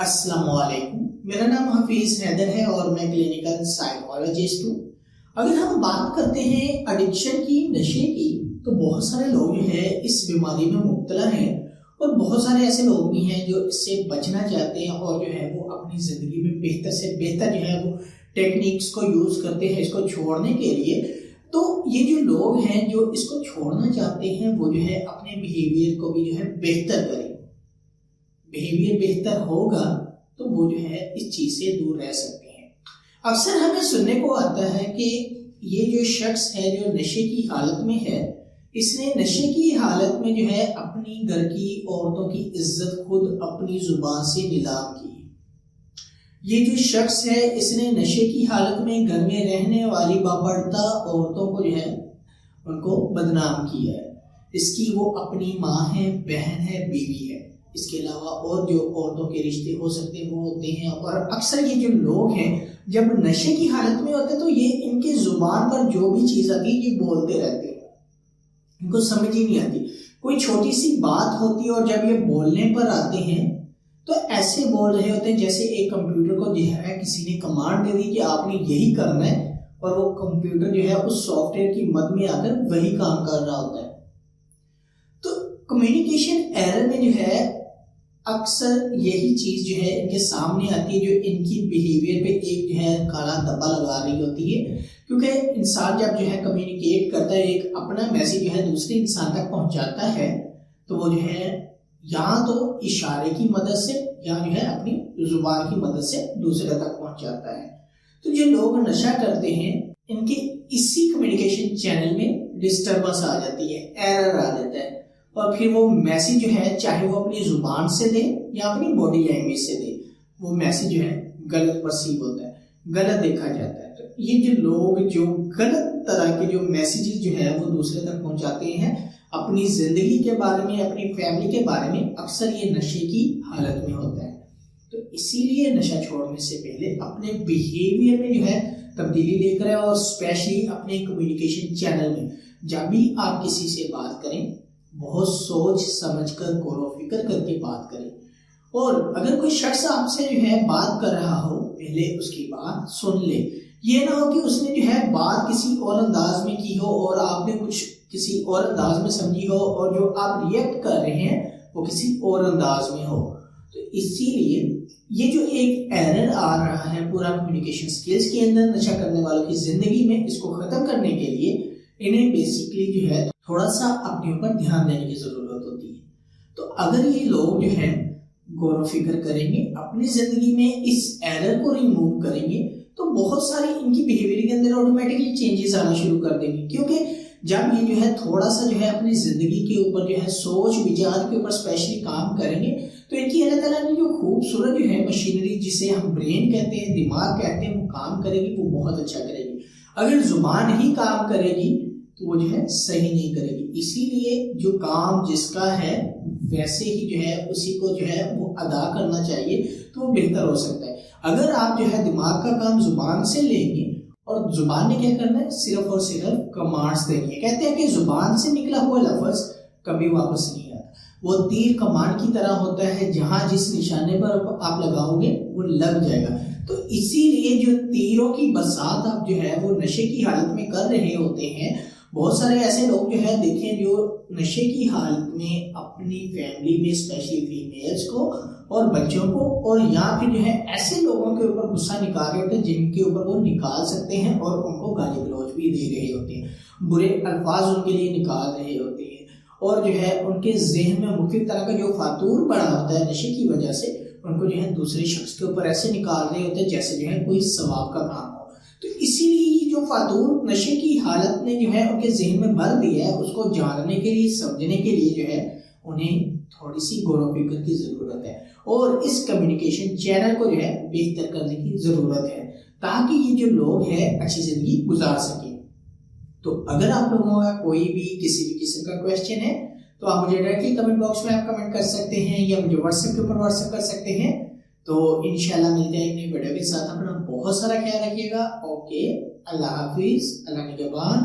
अस्सलाम वालेकुम। मेरा नाम हफीज हैदर है और मैं क्लिनिकल साइकोलॉजिस्ट हूँ। अगर हम बात करते हैं एडिक्शन की, नशे की, तो बहुत सारे लोग जो है इस बीमारी में मुब्तला हैं और बहुत सारे ऐसे लोग भी हैं जो इससे बचना चाहते हैं और जो है वो अपनी ज़िंदगी में बेहतर से बेहतर जो है वो टेक्निक्स को यूज़ करते हैं इसको छोड़ने के लिए। तो ये जो लोग हैं जो इसको छोड़ना चाहते हैं वो जो है अपने बिहेवियर को भी जो है बेहतर करें। बिहेवियर बेहतर होगा तो वो जो है इस चीज़ से दूर रह सकते हैं। अक्सर हमें सुनने को आता है कि ये जो शख्स है जो नशे की हालत में है, इसने नशे की हालत में जो है अपनी घर की औरतों की इज्जत खुद अपनी जुबान से नीलाम की। ये जो शख्स है इसने नशे की हालत में घर में रहने वाली बापर्दा औरतों को जो है उनको बदनाम किया है। इसकी वो अपनी माँ है, बहन है, बीवी है, इसके अलावा और जो औरतों के रिश्ते हो सकते हैं वो होते हैं। और अक्सर ये जो लोग हैं जब नशे की हालत में होते हैं तो ये इनकी जुबान पर जो भी चीज़ आती है ये बोलते रहते हैं, इनको समझ ही नहीं आती। कोई छोटी सी बात होती है और जब ये बोलने पर आते हैं तो ऐसे बोल रहे होते हैं जैसे एक कंप्यूटर को जो है किसी ने कमांड दे दी कि आपने यही करना है और वो कंप्यूटर जो है उस सॉफ्टवेयर की मद में आकर वही काम कर रहा होता है। तो कम्युनिकेशन एरर में जो है अक्सर यही चीज़ जो है इनके सामने आती है जो इनकी बिहेवियर पे एक जो है काला धब्बा लगा रही होती है। क्योंकि इंसान जब जो है कम्युनिकेट करता है, एक अपना मैसेज जो है दूसरे इंसान तक पहुंचाता है, तो वो जो है या तो इशारे की मदद से या जो है अपनी जुबान की मदद से दूसरे तक पहुंचाता है। तो जो लोग नशा करते हैं इनके इसी कम्युनिकेशन चैनल में डिस्टर्बेंस आ जाती है, एरर आ जाता है और फिर वो मैसेज जो है चाहे वो अपनी जुबान से दे या अपनी बॉडी लैंग्वेज से दे, वो मैसेज जो है गलत परसीव होता है, गलत देखा जाता है। तो ये जो लोग जो गलत तरह के जो मैसेजेस जो है वो दूसरे तक पहुंचाते हैं अपनी जिंदगी के बारे में, अपनी फैमिली के बारे में, अक्सर ये नशे की हालत में होता है। तो इसीलिए नशा छोड़ने से पहले अपने बिहेवियर में जो है तब्दीली लेकर आए और स्पेशली अपने कम्युनिकेशन चैनल में जब भी आप किसी से बात करें बहुत सोच समझकर गौर फिक्र करके बात करें। और अगर कोई शख्स आपसे जो है बात कर रहा हो पहले उसकी बात सुन ले। ये ना हो कि उसने जो है बात किसी और अंदाज में की हो और आपने कुछ किसी और अंदाज में समझी हो और जो आप रिएक्ट कर रहे हैं वो किसी और अंदाज में हो। तो इसीलिए ये जो एक एरर आ रहा है पूरा कम्युनिकेशन स्किल्स के अंदर नशा करने वालों की जिंदगी में, इसको खत्म करने के लिए इन्हें बेसिकली जो है थोड़ा सा अपने ऊपर ध्यान देने की जरूरत होती है। तो अगर ये लोग जो है गौर फिक्र करेंगे, अपनी जिंदगी में इस एरर को रिमूव करेंगे, तो बहुत सारी इनकी बिहेवियर के अंदर ऑटोमेटिकली चेंजेस आना शुरू कर देंगे। क्योंकि जब ये जो है थोड़ा सा जो है अपनी जिंदगी के ऊपर जो है सोच विचार के ऊपर स्पेशली काम करेंगे तो इनकी अल्लाह ताला ने जो खूबसूरत जो है मशीनरी जिसे हम ब्रेन कहते हैं, दिमाग कहते हैं, वो काम करेगी, वो बहुत अच्छा करेगी। अगर जुबान ही काम करेगी तो वो जो है सही नहीं करेगी। इसीलिए जो काम जिसका है वैसे ही जो है उसी को जो है वो अदा करना चाहिए तो वो बेहतर हो सकता है। अगर आप जो है दिमाग का काम जुबान से लेंगे और जुबान ने क्या करना है, सिर्फ और सिर्फ कमांड्स देनी है। कहते हैं कि जुबान से निकला हुआ लफ्ज कभी वापस नहीं आता, वो तीर कमान की तरह होता है, जहां जिस निशाने पर आप लगाओगे वो लग जाएगा। तो इसीलिए जो तीरों की बरसात आप जो है वो नशे की हालत में कर रहे होते हैं। बहुत सारे ऐसे लोग जो है देखें जो नशे की हालत में अपनी फैमिली में स्पेशली फीमेल्स को और बच्चों को और या फिर जो है ऐसे लोगों के ऊपर गुस्सा निकाल रहे होते हैं जिनके ऊपर वो निकाल सकते हैं और उनको गाली गलौज भी दे रहे होते हैं, बुरे अल्फाज उनके लिए निकाल रहे होते हैं और जो है उनके जहन में मुख्तलिफ तरह का जो फातूर पड़ा होता है नशे की वजह से उनको जो है दूसरे शख्स के ऊपर ऐसे निकाल रहे होते हैं जैसे जो है कोई सवाब का काम हो। तो इसीलिए जो फातूर नशे की हालत ने जो है उनके जहन में भर दिया है, उसको जानने के लिए समझने के लिए जो है उन्हें थोड़ी सी गौर फिक्र की जरूरत है और इस कम्युनिकेशन चैनल को जो है बेहतर करने की जरूरत है ताकि ये जो लोग हैं अच्छी जिंदगी गुजार सके। तो अगर आप लोगों का कोई भी किसी भी किस्म का क्वेश्चन है तो आप मुझे डायरेक्टली कमेंट बॉक्स में आप कमेंट कर सकते हैं या मुझे व्हाट्सएप के ऊपर व्हाट्सएप कर सकते हैं। तो इंशाल्लाह मिलते हैं एक नई वीडियो के साथ। अपना बहुत सारा ख्याल रखिएगा। ओके, अल्लाह हाफिज, अल्लाह निगहबान।